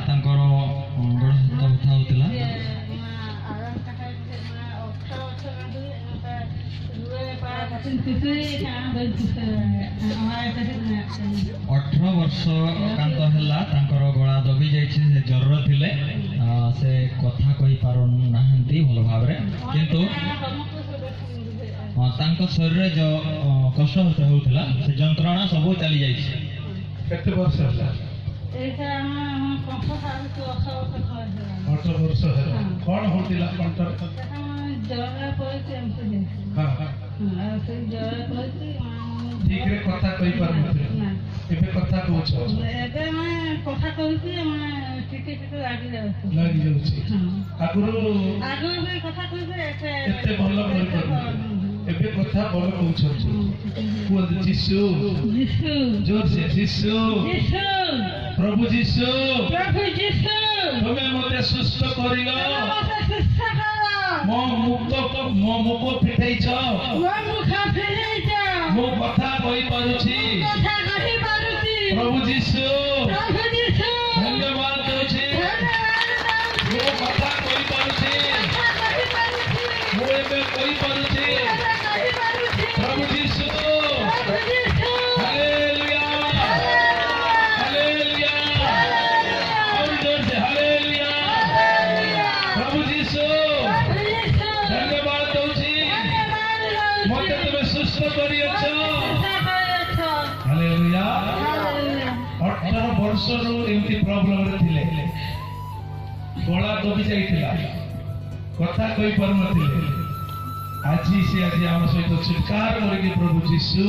तांकर गोड़ हाथ बथा होतिला अठर वर्ष कांत है गला दबी जाइए ज्वर थिले से कथा कही पार नाहंती भल भाव किंतु शरीर जो कष्ट होता से जंत्रणा सब चली जाइए वर्ष 18 वर्ष कौन होतिला कंटर ठीक रे कथा कहि पार एबे कथा कहछ एबे मैं कथा कहूची मैं टिके लागी जाउची आगुरु भी कथा कहूचे एते भलो कहि पार एबे कथा भलो कहछ कुन जिसु जोर से जिसु प्रभु जिसु तुम्हें मते सुस्त करिलो मो मुख फिटाइछ मो कथा कहि पारुछि प्रभु जीशु धन्यवाद दउछि मो कथा कहि पारुछि मो एबे कहि पारुछि प्रभु जीशु हालेलुया हालेलुया और जोर से हालेलुया प्रभु जीशु धन्यवाद दउछि मते तुमे सुस्त करियछ हालेलुया 18 वर्ष एमती प्रॉब्लम रे गला दबी जाइथिला कथा कहि पार नथिले आज से आज आम सहित स्वीकार करके प्रभु जीशु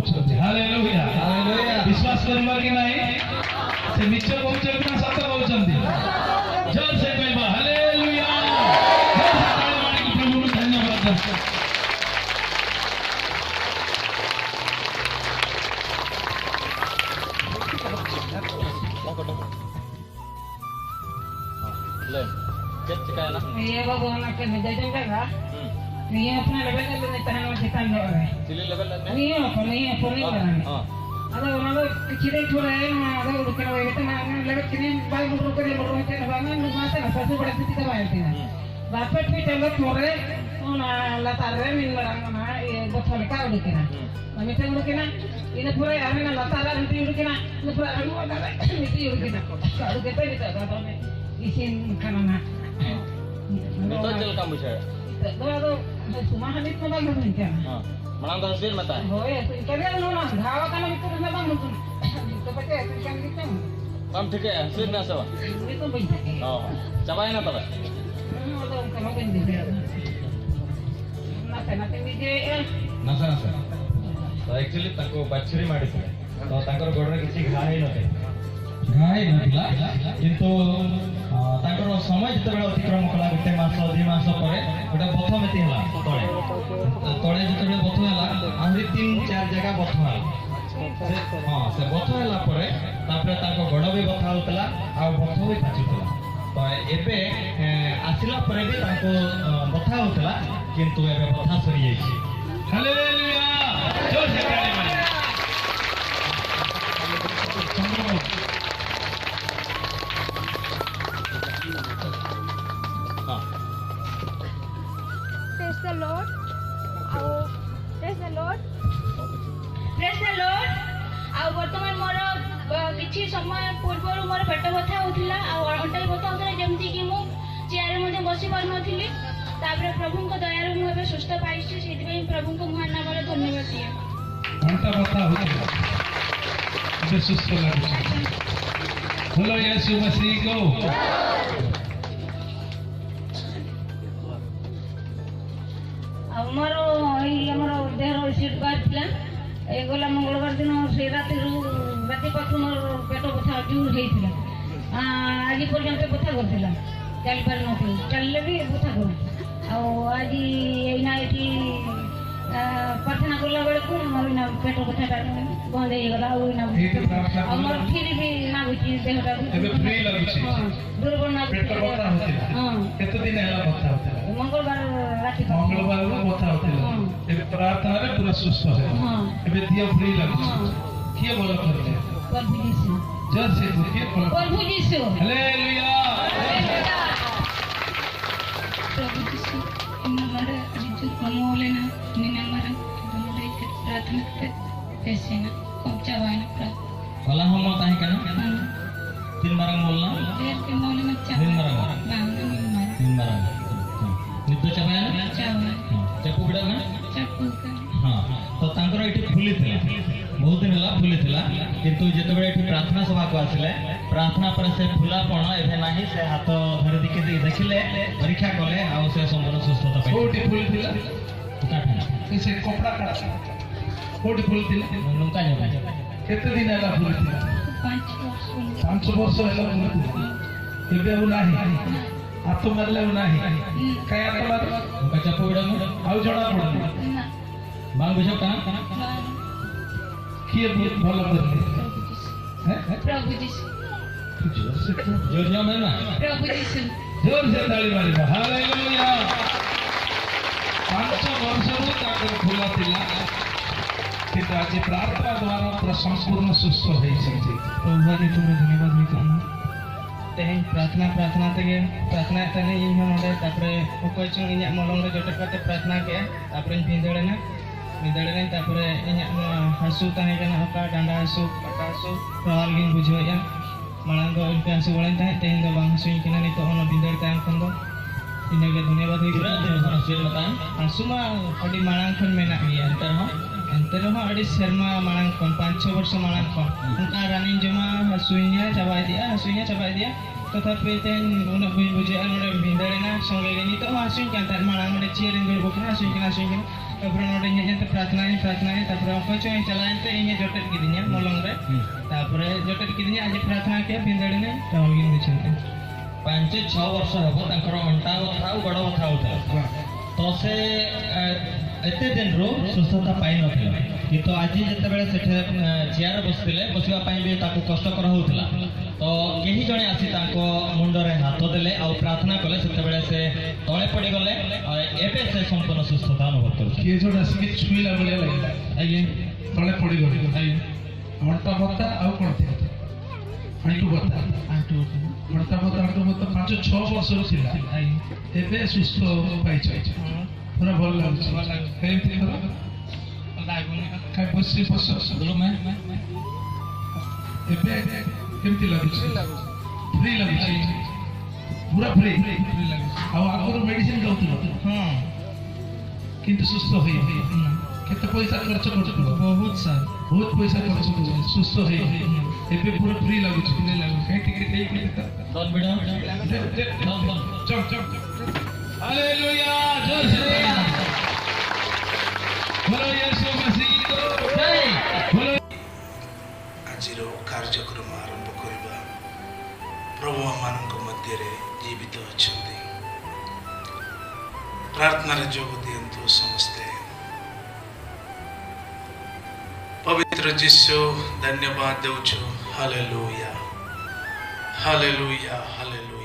कहते हालेलुया विश्वास करबा कि नहीं से मिछ कहउछ कि सत कहउछंती जोर से कहबा हालेलुया जोर से ताली मारी प्रभु को धन्यवाद ये भगवान के मिजाज का ये अपना लेवल पे नहीं तहन में ठिकान हो रहा है चिल्ले लेवल नहीं कराने हां अरे उन्होंने किसी थोड़ा है ना अरे उनके ना ये तो ना लेवल किने बाल मुड़ के होते ना बाल में माते ना सबसे बड़ा स्थिति का बात है बापट भी चलो थोड़े उन लतारे मिल रहा ना ये बथल का उड़ के ना हमें तो उड़ के ना ये पूरा यार ना लतारा मिट्टी उड़ के ना ये पूरा अनु वाला मिट्टी उड़ के ना उड़ के पे नहीं तो में इसी खाना ना तो चल का मुझे तो सुमाहानित में बाल नहीं क्या हां मनाम तो हसीन मत है होय करे नो ना घावा का मित्र में बाल नहीं तो पता है क्या लिखते हैं काम ठीक है हसीन में सब ये तो बैठ है हां चबाय ना तबे तो कम बन दे ना निजे ना सर तो एक्चुअली ताको बाछरी माडिसे तो ताकर गोडरे किछि घा हे नते घाई नथिला किंतु ताकर समय जते बेला अतिक्रम कला गोटे मास 2 मास परे गोटे बथ मेति हला तळे जते बथ हला आंधी 3-4 जगह बथ हला हां से बथ हला परे तापरे ताको गोड भी बथ होतला आ बथ भी पाचितला तो एबे आसिला परे भी ताको बथ होतला किंतु एबे बथ सरी जाईछि हालेलुया जोर से ताली मार वर्तमान मोर किसी समय पूर्व मोर पेट बथा होता अंटाई बथा होता जमती कि मु चेयर में बसी पार नी प्रभु दयार मुझे सुस्थ पाई से प्रभु को महान नाम धन्यवाद दिए अंटा बथा होता सुस्थ लगे बोलो यीशु मसीह को मोर देह आशीर्वाद था गला मंगलवार दिन से राति पाख मोर पेट बथा जोर होता आज पर्यंत बथा करता चल पार नी चलने भी बथा कर आज यही ये प्रार्थना कला बेलू मोर पेट बथा बंद हो मोर फिर भी नागुची देहटा दुर्बल मंगलवार राति मंगलवार बथा होता प्रार्थना पूरा सुस्थ है दिया फ्री लगुच किए बोल करते जोर से बोलिए प्रभु यीशु हालेलुया प्रभु यीशु हमारा रिजु कमोलेना निनमरा दोनों प्रार्थना करते ऐसे ना कब्जा वाला प्रार्थना Wala mo tayo ka na? Tin marang molna? देर के मोले में चाव Tin marang. बांगना में मारा Tin marang. Nito chapaya na? चाव Chapu gida na? चाकू का हाँ तो तांकर एठी फुली थिला बहुत दिन होला फुली थिला किंतु जेतबे एठी प्रार्थना सभा को आसिले प्रार्थना पर से फुलापण एभे नाही से हाथ धरि दिके देखिले परीक्षा कले आ से संपूर्ण सुस्थता पाइ कोटी फूल थिला काठा कैसे कपड़ा काटा कोटी फूल थिला नुका जबा केते दिन होला फूल थिला 500 वर्ष होला फूल थिला एबे हो नाही आतो मारले हो नाही काय आतो मार नुका चपु गडा न आउ जणा पडले बांग बिशप का किए बहुत भलो करले हैं प्रभु यीशु जोर से जो जो मैं ना प्रभु यीशु जोर से ताली मारिबा हालेलुया 500 वर्षରୁ ତାଙ୍କର ଫୁଲ ଥିଲା କିନ୍ତୁ ଆଜି ପ୍ରାର୍ଥନା ଦ୍ୱାରା ପୁରା ସମ୍ପୂର୍ଣ୍ଣ ସୁସ୍ଥ ହେଇଛନ୍ତି प्रभु तुम्हें धन्यवाद भी करना तेहें प्रार्थना प्रार्थना तगे प्रार्थना तने इन नोडे तापरे ओकय चंग इन्या मलंग रे जटे कते प्रार्थना के तापरे भिंदड़े ना तापरे इन्या हसु ताहे कना ओका डांडा हसु पटा हसु प्रवाल गिन बुझोया मांग दो इनके हसु बळे ताहे तेहें दो बांग हसु इनके नि तो ono भिंदड़ ताम खन दो इनके धन्यवाद भी करना हसु मता हसु मा अडी मांग खन मेना गया अंतर हो अड़ी शर्मा मांग खन 5-6 वर्ष मांग खन उनका रानी जमा हसुइया चबाई दिया तथापि तेन उन बुझे अनोडे भिंदड़े ना संगे गनी तो हसुइन का तार मांग में चेर इंगल बकना हसुइन तापर नोडे इन प्रार्थना तापर ओको चो चलाइन ते इन जटट किदिया मलंग रे तापर जटट किदिया आज प्रार्थना के भिंदड़े ने टावलगिन बिछते 5-6 वर्ष हबो तांकर अंटा बथा गड़ बथा होता तो से एते दिन रो सुस्थता पाई नथिला किंतु आज जते बेले सेठे चेयर बसतिले बसिबा पाई भी ताको कष्ट कर होतला तो केही जणे आसी ताको मुंड रे हाथ देले आ प्रार्थना कले सेते बेले से तळे पड़ी गले एबे से संपूर्ण सुस्थता अनुभव कर किए जोड़ा से छुईला बळे लागला आइए तळे पड़ी गले आइए मणता बता आउ कोन थिला आंटू बता मणता बता आंटू बता 5-6 वर्षରୁ ଥିଲା आइए ଏବେ ସୁସ୍ଥ ପାଇଛ ପୁରା ଭଲ ଲାଗୁଛି କେମିତି କର लागुनी କାଇ ବସି ବସ बोलो मैं ଏବେ କେମିତି ଲାଗୁଛି ଫ୍ରି ଲାଗୁଛି ପୁରା ଫ୍ରି ଆଉ ଆଗରୁ ମେଡିସିନ ଖାଉଥିଲ हां କିନ୍ତୁ ସୁସ୍ଥ ହୋଇ କେତେ ପଇସା ଖର୍ଚ୍ଚ କରୁଥିଲ बहुत सार ବହୁତ ପଇସା ଖର୍ଚ୍ଚ କରୁଥିଲ ସୁସ୍ଥ ହୋଇ ଏବେ ପୁରା ଫ୍ରି ଲାଗୁଛି କାଇ ଟିକେ ଦେଇକି डॉट बिडा चल चल हालेलुया जोर से बोलो यीशु मसीह को जय बोलो आजिर कार्यक्रम आरंभ करवा प्रभु आमानक मध्य जीवित अच्छा प्रार्थना जोग दिंतु समस्ते पवित्र जीशु धन्यवाद देउछु हालेलुया हालेलुया हालेलुया